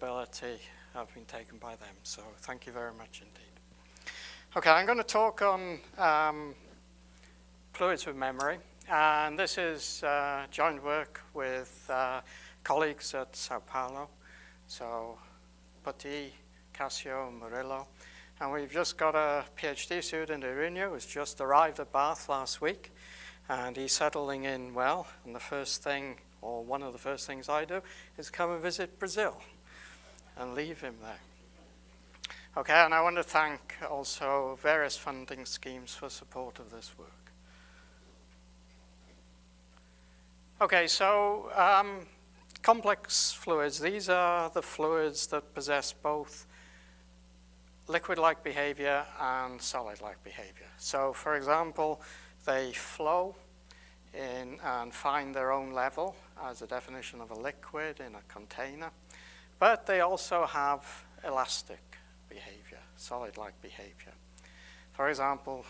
responsibility have been taken by them. So thank you very much indeed. Okay, I'm going to talk on fluids with memory. And this is joint work with colleagues at Sao Paulo. So Poti, Casio, Murillo. And we've just got a PhD student, Irinho, who's just arrived at Bath last week. And he's settling in well. And the first thing, or one of the first things I do, is come and visit Brazil and leave him there. Okay, and I want to thank also various funding schemes for support of this work. Okay, so complex fluids, these are the fluids that possess both liquid-like behavior and solid-like behavior. So, for example, they flow in and find their own level as a definition of a liquid in a container, but they also have elastic behavior, solid-like behavior. For example,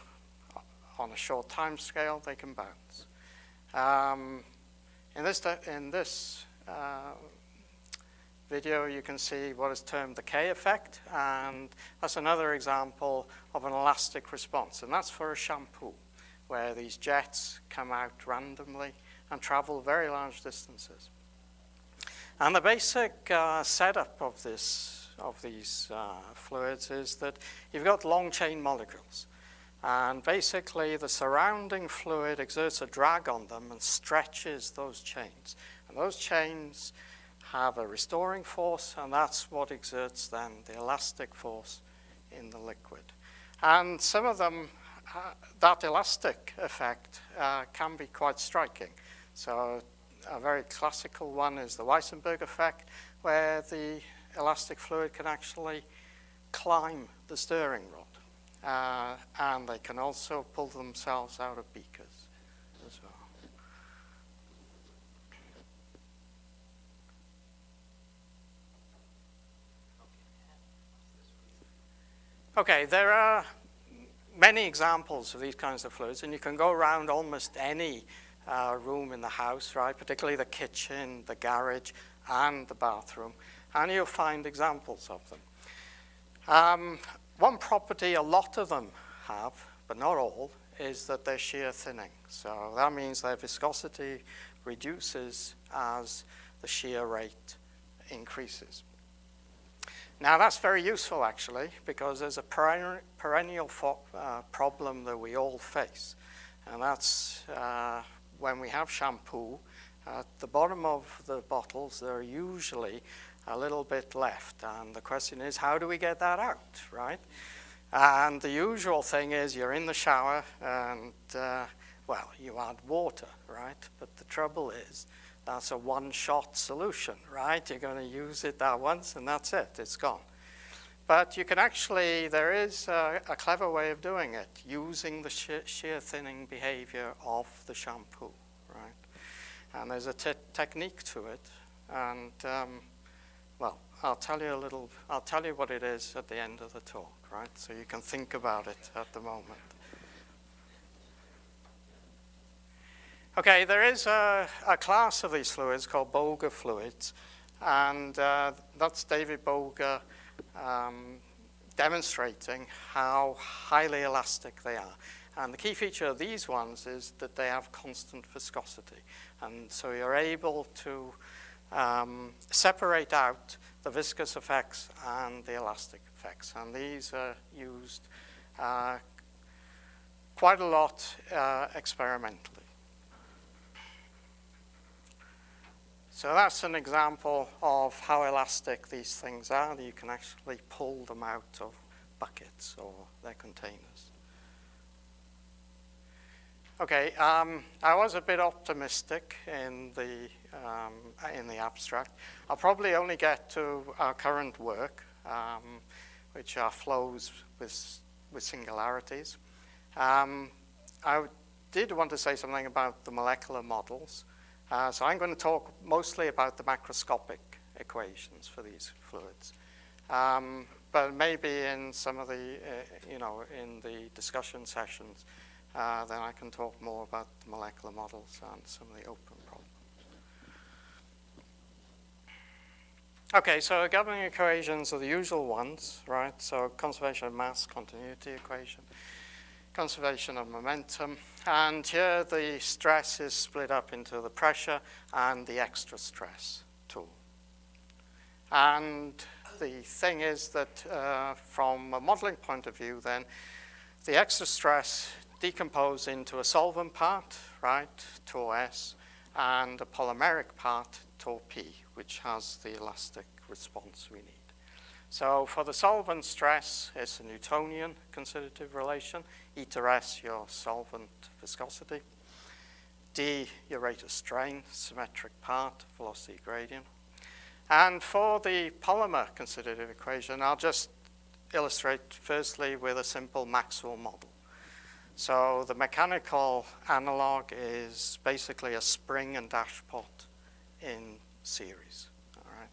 on a short time scale, they can bounce. In this video, you can see what is termed the K effect, and that's another example of an elastic response, and that's for a shampoo, where these jets come out randomly and travel very large distances. And the basic setup of these fluids is that you've got long chain molecules. And basically, the surrounding fluid exerts a drag on them and stretches those chains. And those chains have a restoring force, and that's what exerts then the elastic force in the liquid. And some of them, that elastic effect can be quite striking. So a very classical one is the Weissenberg effect, where the elastic fluid can actually climb the stirring rod. And they can also pull themselves out of beakers as well. Okay, there are many examples of these kinds of fluids, and you can go around almost any room in the house, right? Particularly the kitchen, the garage, and the bathroom, and you'll find examples of them. One property a lot of them have, but not all, is that they're shear thinning. So that means their viscosity reduces as the shear rate increases. Now that's very useful actually, because there's a perennial problem that we all face. And that's when we have shampoo, at the bottom of the bottles there are usually a little bit left, and the question is, how do we get that out, right? And the usual thing is you're in the shower and, well, you add water, right? But the trouble is that's a one-shot solution, right? You're going to use it that once and that's it, it's gone. But you can actually, there is a clever way of doing it, using the shear thinning behavior of the shampoo, right? And there's a technique to it, and well, I'll tell you what it is at the end of the talk, right? So you can think about it at the moment. Okay, there is a class of these fluids called Bolger Fluids, and that's David Bolger demonstrating how highly elastic they are. And the key feature of these ones is that they have constant viscosity, and so you're able to separate out the viscous effects and the elastic effects. And these are used quite a lot experimentally. So that's an example of how elastic these things are. You can actually pull them out of buckets or their containers. Okay, I was a bit optimistic in the abstract. I'll probably only get to our current work, which are flows with singularities. I did want to say something about the molecular models. So I'm going to talk mostly about the macroscopic equations for these fluids. But maybe in some of the, in the discussion sessions, then I can talk more about the molecular models and some of the open problems. Okay, so governing equations are the usual ones, right? So conservation of mass, continuity equation, conservation of momentum, and here the stress is split up into the pressure and the extra stress tool. And the thing is that from a modeling point of view then, the extra stress decomposes into a solvent part, right, tau S, and a polymeric part, tau P, which has the elastic response we need. So for the solvent stress, it's a Newtonian constitutive relation. Eta S, your solvent viscosity. D, your rate of strain, symmetric part, velocity gradient. And for the polymer constitutive equation, I'll just illustrate firstly with a simple Maxwell model. So the mechanical analog is basically a spring and dashpot in series. All right.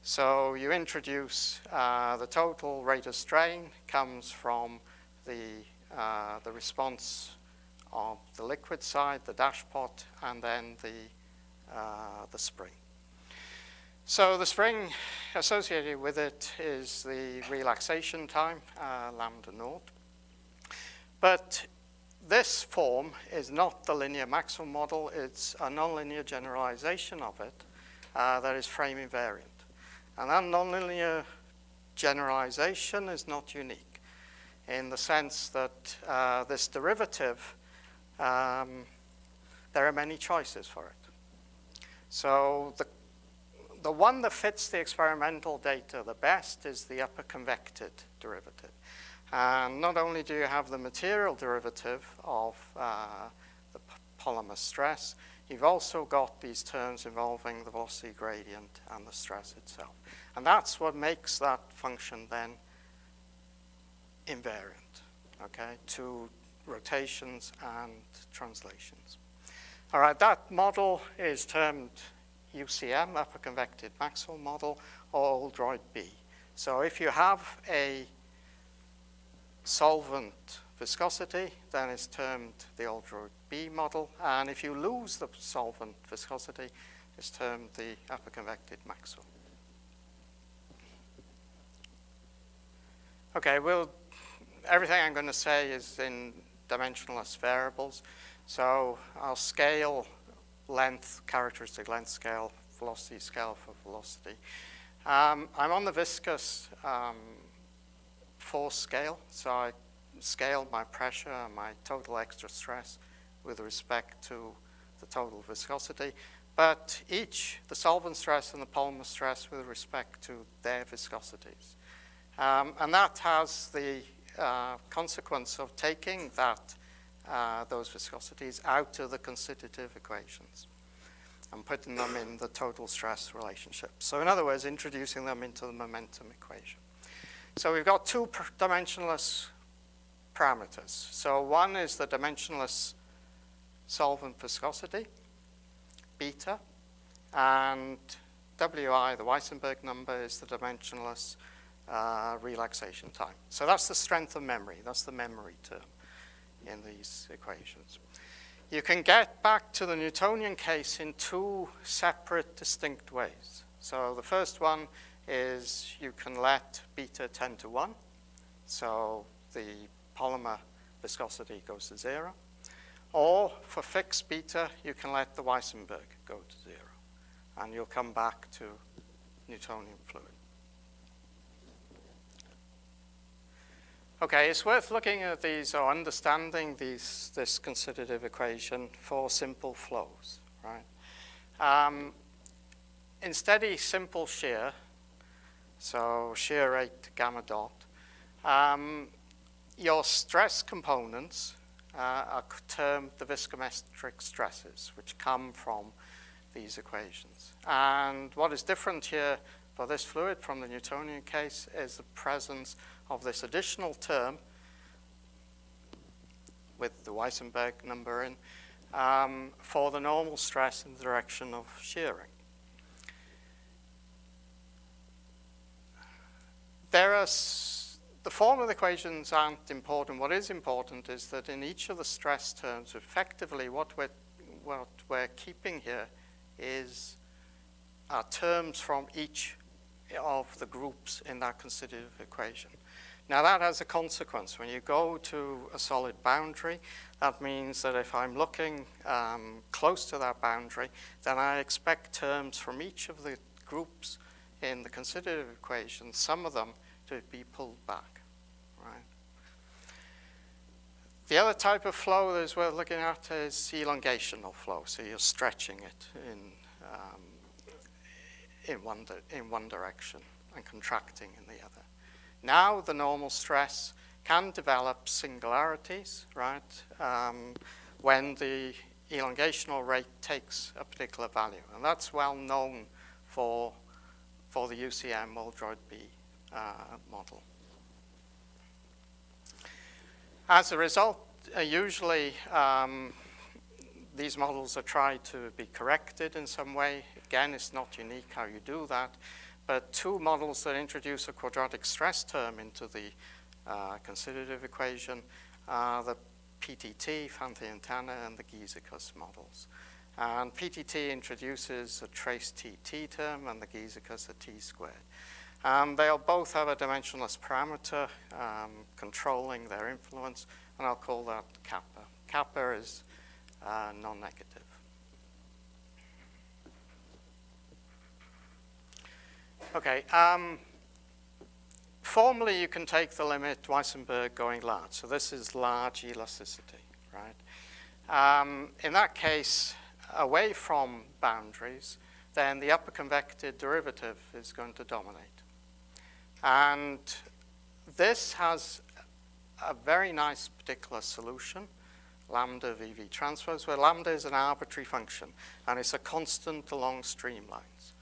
So you introduce the total rate of strain comes from the response of the liquid side, the dashpot, and then the spring. So the spring associated with it is the relaxation time, lambda naught. But this form is not the linear Maxwell model. It's a nonlinear generalization of it that is frame invariant. And that nonlinear generalization is not unique in the sense that this derivative, there are many choices for it. So the one that fits the experimental data the best is the upper convected derivative. And not only do you have the material derivative of the polymer stress, you've also got these terms involving the velocity gradient and the stress itself. And that's what makes that function then invariant, okay, to rotations and translations. All right, that model is termed UCM, upper convected Maxwell model, or Oldroyd B. So if you have a solvent viscosity, then it's termed the Oldroyd B model. And if you lose the solvent viscosity, it's termed the upper convected Maxwell. Okay, everything I'm going to say is in dimensionless variables. So I'll scale length, characteristic length scale, velocity scale for velocity. I'm on the viscous force scale, so I scale my pressure and my total extra stress with respect to the total viscosity, but each, the solvent stress and the polymer stress, with respect to their viscosities. And that has the consequence of taking those viscosities out of the constitutive equations and putting them in the total stress relationship. So in other words, introducing them into the momentum equation. So we've got two dimensionless parameters. So one is the dimensionless solvent viscosity, beta, and Wi, the Weissenberg number, is the dimensionless relaxation time. So that's the strength of memory. That's the memory term in these equations. You can get back to the Newtonian case in two separate, distinct ways. So the first one is you can let beta tend to 1. So the polymer viscosity goes to 0. Or for fixed beta, you can let the Weissenberg go to 0. And you'll come back to Newtonian fluid. Okay, it's worth looking at these or understanding this constitutive equation for simple flows, right? In steady simple shear, so shear rate gamma dot, your stress components are termed the viscometric stresses, which come from these equations. And what is different here for this fluid from the Newtonian case is the presence of this additional term with the Weissenberg number in for the normal stress in the direction of shearing. The form of the equations aren't important. What is important is that in each of the stress terms, effectively what we're keeping here are terms from each of the groups in that constitutive equation. Now that has a consequence. When you go to a solid boundary, that means that if I'm looking close to that boundary, then I expect terms from each of the groups in the constitutive equation, some of them, to be pulled back, right? The other type of flow that is worth looking at is elongational flow. So you're stretching it in one direction and contracting in the other. Now the normal stress can develop singularities, right, when the elongational rate takes a particular value. And that's well known for the UCM Oldroyd-B model. As a result, usually these models are tried to be corrected in some way. Again, it's not unique how you do that. But two models that introduce a quadratic stress term into the constitutive equation are the PTT, Fanti-Antana, and the Giesecke models. And PTT introduces a trace TT term, and the Giesecke a T squared. They'll both have a dimensionless parameter controlling their influence, and I'll call that kappa. Kappa is non-negative. Okay, formally you can take the limit Weissenberg going large. So this is large elasticity, right? In that case, away from boundaries, then the upper convected derivative is going to dominate. And this has a very nice particular solution, lambda VV transpose, where lambda is an arbitrary function, and it's a constant along streamlines.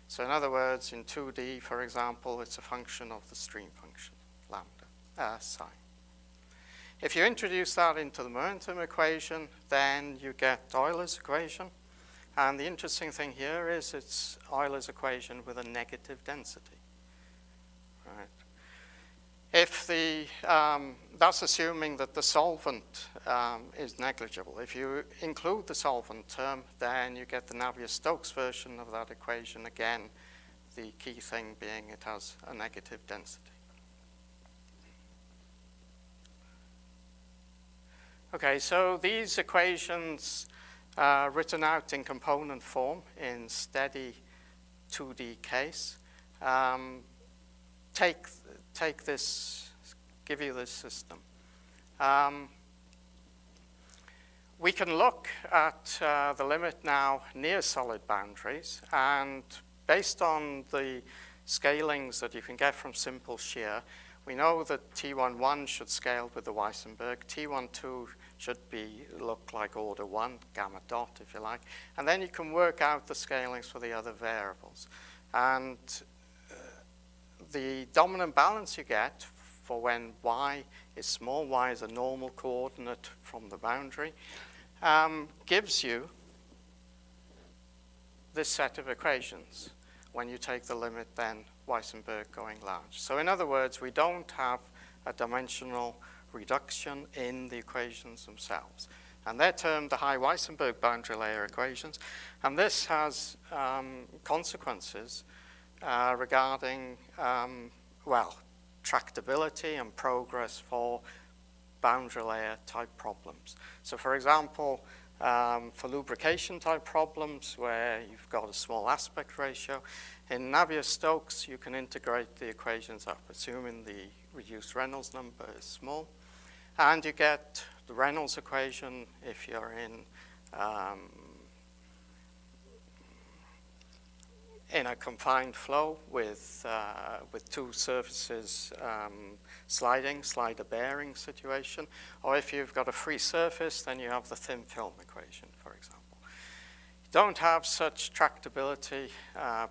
So in other words, in 2D, for example, it's a function of the stream function, lambda, psi. If you introduce that into the momentum equation, then you get Euler's equation. And the interesting thing here is it's Euler's equation with a negative density. Right. If that's assuming that the solvent is negligible. If you include the solvent term, then you get the Navier-Stokes version of that equation. Again, the key thing being it has a negative density. Okay, so these equations written out in component form in steady 2D case take this, give you this system. We can look at the limit now near solid boundaries, and based on the scalings that you can get from simple shear, we know that T11 should scale with the Weissenberg, T12 should look like order 1, gamma dot if you like, and then you can work out the scalings for the other variables. And the dominant balance you get for when y is small, y is a normal coordinate from the boundary, gives you this set of equations when you take the limit then Weissenberg going large. So in other words, we don't have a dimensional reduction in the equations themselves. And they're termed the high Weissenberg boundary layer equations. And this has consequences regarding, well, tractability and progress for boundary layer type problems. So for example, for lubrication type problems where you've got a small aspect ratio, in Navier-Stokes you can integrate the equations up, assuming the reduced Reynolds number is small. And you get the Reynolds equation if you're in a confined flow with two surfaces slider bearing situation, or if you've got a free surface, then you have the thin film equation, for example. You don't have such tractability,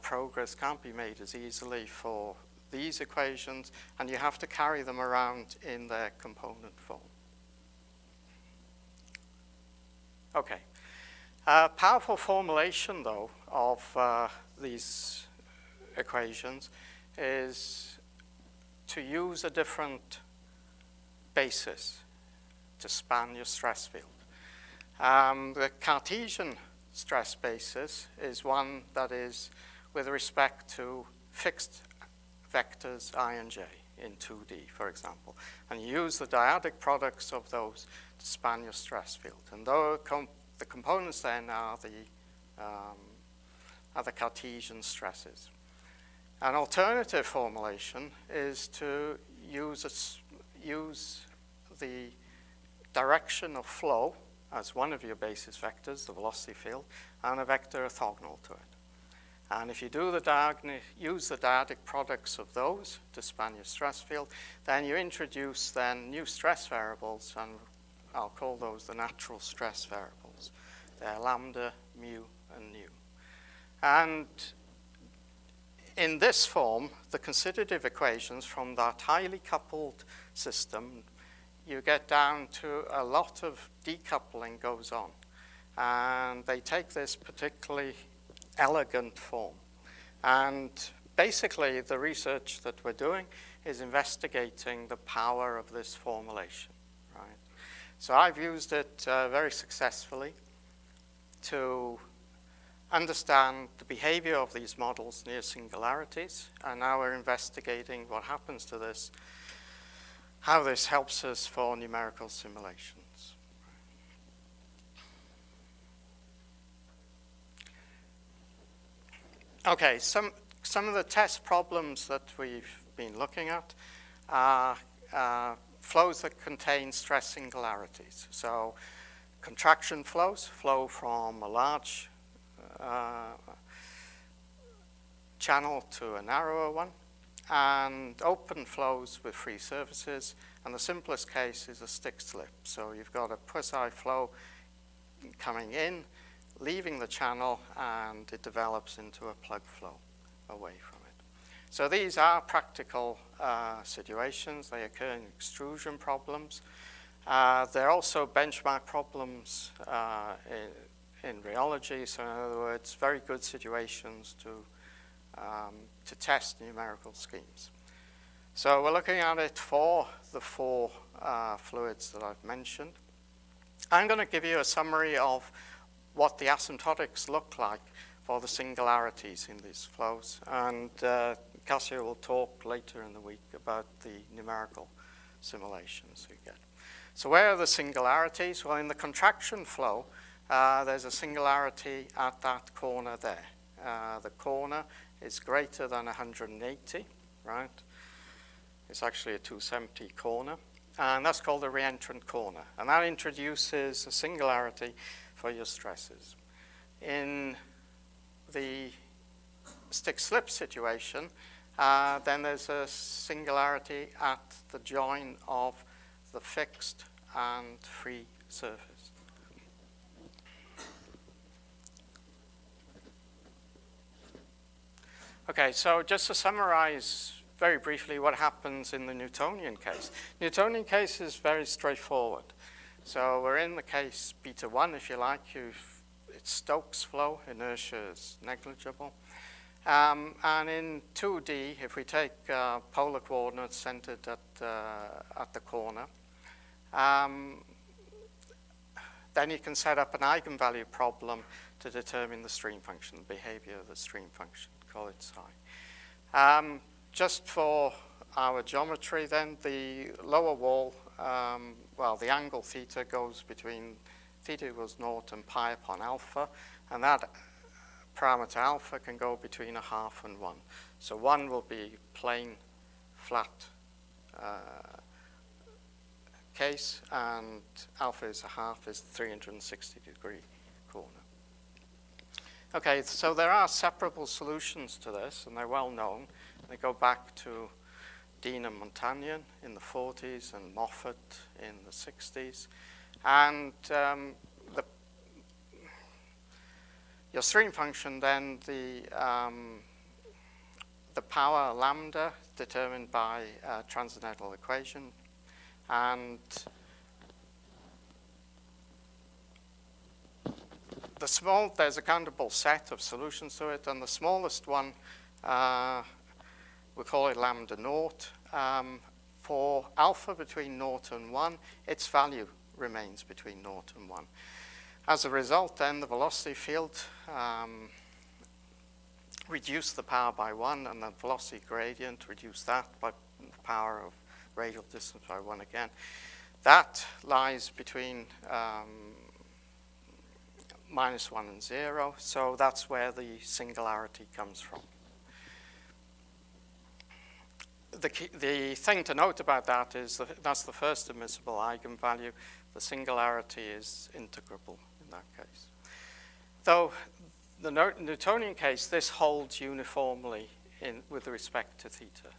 progress can't be made as easily for these equations, and you have to carry them around in their component form. Okay. Powerful formulation, though, of these equations is to use a different basis to span your stress field. The Cartesian stress basis is one that is with respect to fixed vectors I and j in 2D, for example. And you use the dyadic products of those to span your stress field. And though the components then are the Cartesian stresses. An alternative formulation is to use the direction of flow as one of your basis vectors, the velocity field, and a vector orthogonal to it. And if you use the dyadic products of those to span your stress field, then you introduce then new stress variables, and I'll call those the natural stress variables. They're lambda, mu, and nu. And in this form, the constitutive equations from that highly coupled system, you get down to a lot of decoupling goes on. And they take this particularly elegant form. And basically, the research that we're doing is investigating the power of this formulation, right? So I've used it very successfully to understand the behavior of these models near singularities, and now we're investigating what happens to this, how this helps us for numerical simulations. Okay, some of the test problems that we've been looking at are flows that contain stress singularities. So contraction flows flow from a large channel to a narrower one, and open flows with free surfaces, and the simplest case is a stick slip. So you've got a Poisson flow coming in, leaving the channel, and it develops into a plug flow away from it. So these are practical situations. They occur in extrusion problems. They're also benchmark problems in rheology. So in other words, very good situations to test numerical schemes. So we're looking at it for the four fluids that I've mentioned. I'm going to give you a summary of what the asymptotics look like for the singularities in these flows. And Cassia will talk later in the week about the numerical simulations we get. So where are the singularities? Well, in the contraction flow, there's a singularity at that corner there. The corner is greater than 180, right? It's actually a 270 corner. And that's called the Reentrant Corner. And that introduces a singularity for your stresses. In the stick-slip situation, then there's a singularity at the join of the fixed and free surface. Okay, so just to summarize very briefly what happens in the Newtonian case. Newtonian case is very straightforward. So we're in the case beta 1, if you like. It's Stokes flow, inertia is negligible. And in 2D, if we take polar coordinates centered at the corner, then you can set up an eigenvalue problem to determine the stream function, the behavior of the stream function, call it psi. Just for our geometry then, the lower wall, well, the angle theta goes between, theta equals 0 and pi upon alpha, and that parameter alpha can go between 1/2 and 1. So 1 will be plain, flat case, and alpha is 1/2 is 360-degree corner. Okay, so there are separable solutions to this, and they're well known. They go back to Dean and Montagnon in the 40s and Moffat in the 60s. And your stream function then, the power lambda determined by a transcendental equation, and there's a countable set of solutions to it, and the smallest one, we call it lambda naught. For alpha between 0 and 1, its value remains between 0 and 1. As a result, then, the velocity field reduce the power by 1, and the velocity gradient, reduce that by the power of radial distance by 1 again. That lies between -1 and 0, so that's where the singularity comes from. The thing to note about that is that's the first admissible eigenvalue. The singularity is integrable in that case. Though the Newtonian case, this holds uniformly with respect to theta.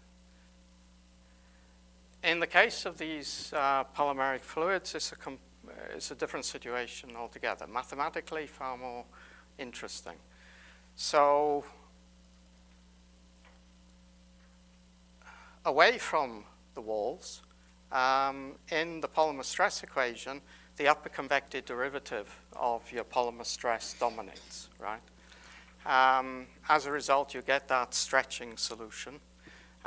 In the case of these polymeric fluids, it's a different situation altogether. Mathematically, far more interesting. So, away from the walls, in the polymer stress equation, the upper convective derivative of your polymer stress dominates, right? As a result, you get that stretching solution.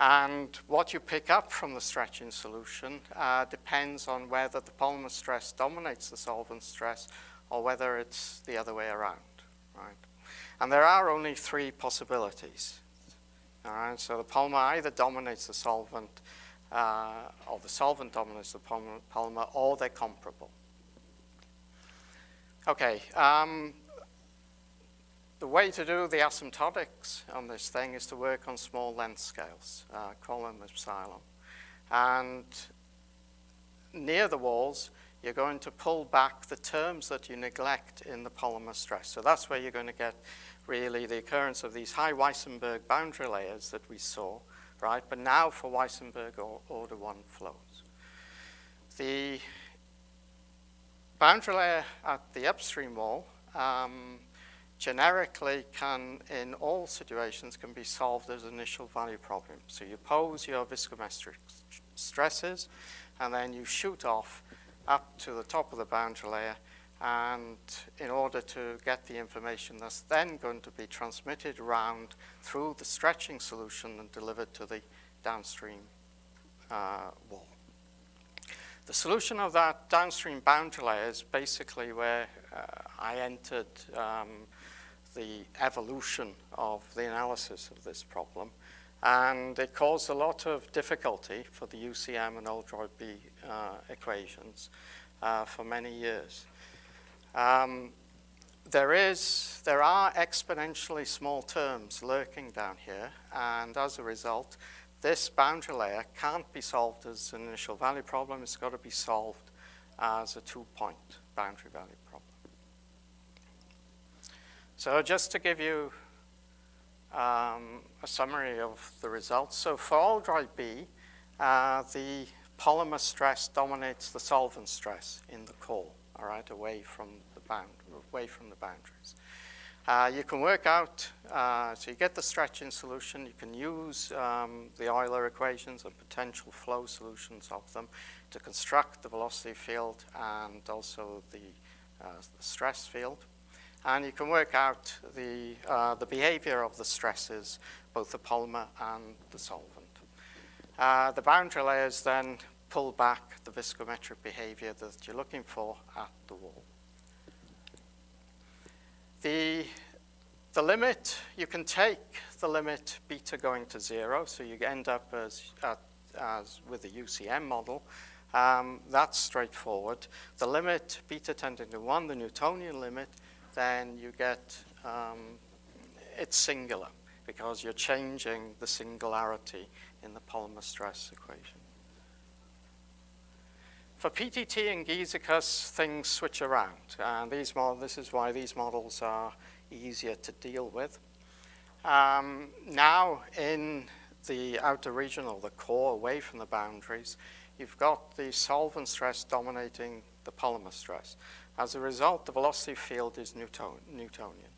And what you pick up from the stretching solution depends on whether the polymer stress dominates the solvent stress or whether it's the other way around, right? And there are only 3 possibilities. All right, so the polymer either dominates the solvent, or the solvent dominates the polymer, or they're comparable. Okay, the way to do the asymptotics on this thing is to work on small length scales, call them epsilon. And near the walls, you're going to pull back the terms that you neglect in the polymer stress. So that's where you're going to get really the occurrence of these high Weissenberg boundary layers that we saw, right? But now for Weissenberg order 1 flows. The boundary layer at the upstream wall generically can, in all situations, can be solved as initial value problem. So you pose your viscometric stresses, and then you shoot off up to the top of the boundary layer, and in order to get the information that's then going to be transmitted around through the stretching solution and delivered to the downstream wall. The solution of that downstream boundary layer is basically where I entered the evolution of the analysis of this problem, and it caused a lot of difficulty for the UCM and Oldroyd B equations for many years. There are exponentially small terms lurking down here, and as a result, this boundary layer can't be solved as an initial value problem. It's got to be solved as a 2-point boundary value problem. So just to give you a summary of the results. So for Oldroyd B, the polymer stress dominates the solvent stress in the core, all right, away from the boundaries. You can work out, so you get the stretching solution. You can use the Euler equations and potential flow solutions of them to construct the velocity field and also the stress field. And you can work out the behavior of the stresses, both the polymer and the solvent. The boundary layers then pull back the viscometric behavior that you're looking for at the wall. The limit, you can take the limit beta going to 0, so you end up as with the UCM model. That's straightforward. The limit beta tending to 1, the Newtonian limit, then you get, it's singular because you're changing the singularity in the polymer stress equation. For PTT and Giesecke, things switch around, and this is why these models are easier to deal with. Now, in the outer region, or the core, away from the boundaries, you've got the solvent stress dominating the polymer stress. As a result, the velocity field is Newtonian.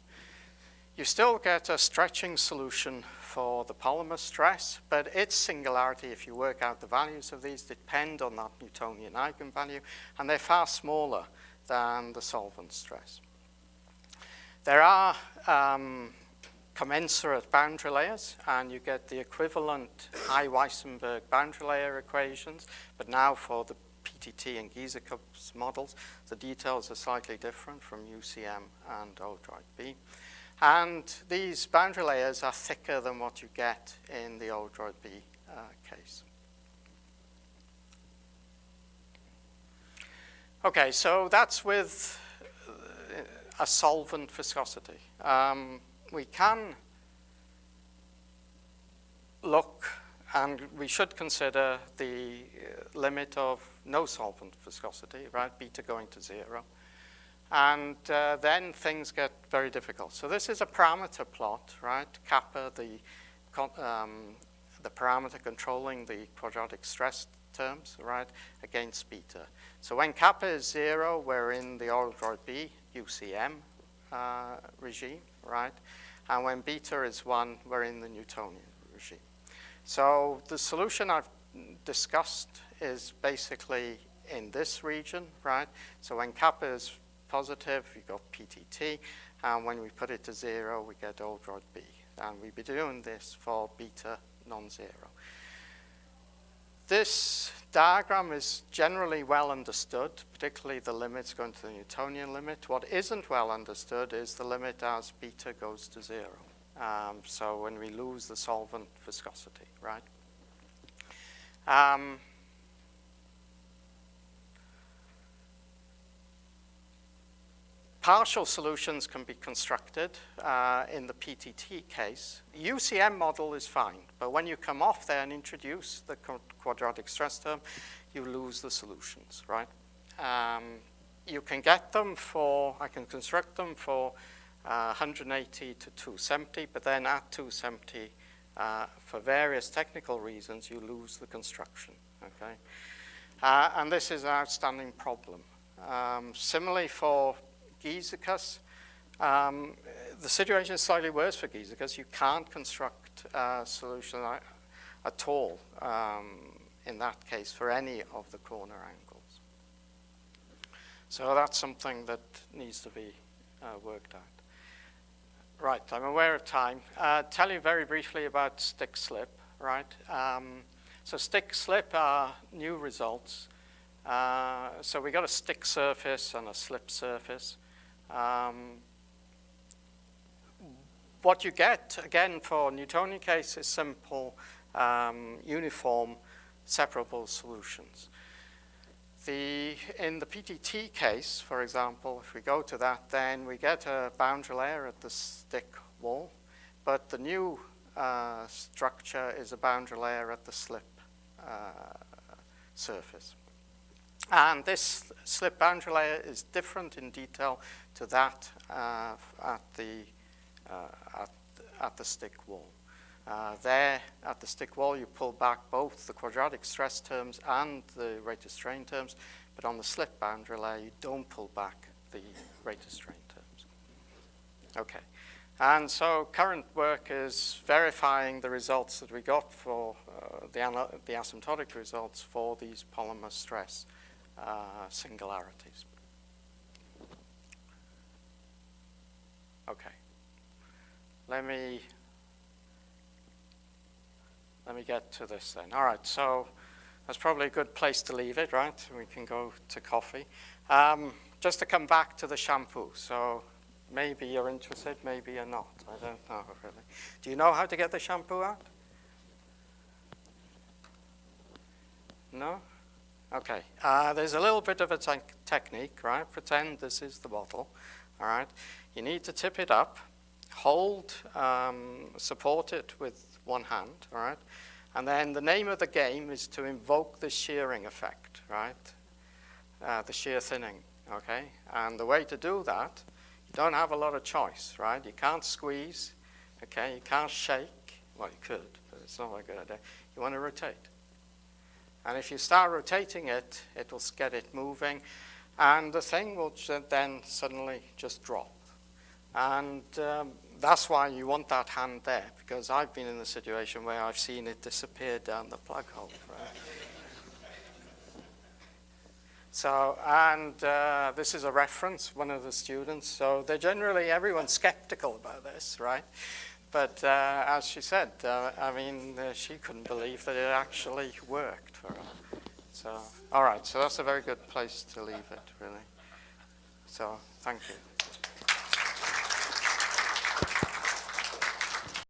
You still get a stretching solution for the polymer stress, but its singularity, if you work out the values of these, depend on that Newtonian eigenvalue, and they're far smaller than the solvent stress. There are commensurate boundary layers, and you get the equivalent high Weissenberg boundary layer equations, but now for the PTT and Giesecke models, the details are slightly different from UCM and Oldroyd B. And these boundary layers are thicker than what you get in the Oldroyd B case. Okay, so that's with a solvent viscosity. We can look, and we should consider the limit of no solvent viscosity, right? Beta going to 0. And then things get very difficult. So this is a parameter plot, right? Kappa, the parameter controlling the quadratic stress terms, right, against beta. So when kappa is 0, we're in the Oldroyd B UCM regime, right? And when beta is 1, we're in the Newtonian regime. So the solution I've discussed is basically in this region, right? So when kappa is positive, you got PTT, and when we put it to 0, we get Oldroyd B. And we'll be doing this for beta non-zero. This diagram is generally well understood, particularly the limits going to the Newtonian limit. What isn't well understood is the limit as beta goes to 0. So when we lose the solvent viscosity, right? Partial solutions can be constructed in the PTT case. The UCM model is fine, but when you come off there and introduce the quadratic stress term, you lose the solutions, right? You can get them for, I can construct them for 180 to 270, but then at 270, for various technical reasons, you lose the construction, okay? And this is an outstanding problem. Similarly for Giesecke's, the situation is slightly worse for Giesecke's. You can't construct a solution at all in that case for any of the corner angles. So that's something that needs to be worked out. Right, I'm aware of time. Tell you very briefly about stick-slip, right? So stick-slip are new results. So we got a stick surface and a slip surface. What you get, again, for Newtonian case is simple, uniform, separable solutions. In the PTT case, for example, if we go to that, then we get a boundary layer at the stick wall, but the new structure is a boundary layer at the slip surface. And this slip boundary layer is different in detail to that at the stick wall. There, at the stick wall, you pull back both the quadratic stress terms and the rate of strain terms, but on the slip boundary layer, you don't pull back the rate of strain terms. Okay, and so current work is verifying the results that we got for the asymptotic results for these polymer stress singularities. Okay, let me get to this then. All right, so that's probably a good place to leave it, right? We can go to coffee. Just to come back to the shampoo. So maybe you're interested, maybe you're not. I don't know really. Do you know how to get the shampoo out? No? Okay, there's a little bit of a technique, right? Pretend this is the bottle, all right? You need to tip it up, hold, support it with one hand, all right? And then the name of the game is to invoke the shearing effect, right? The shear thinning, okay? And the way to do that, you don't have a lot of choice, right? You can't squeeze, okay? You can't shake. Well, you could, but it's not a good idea. You want to rotate. And if you start rotating it, it will get it moving, and the thing will then suddenly just drop. And that's why you want that hand there, because I've been in the situation where I've seen it disappear down the plug hole, right? So, and this is a reference, one of the students. So they're generally, everyone's skeptical about this, right? But as she said, I mean, she couldn't believe that it actually worked for her. So, all right, so that's a very good place to leave it, really. So, thank you.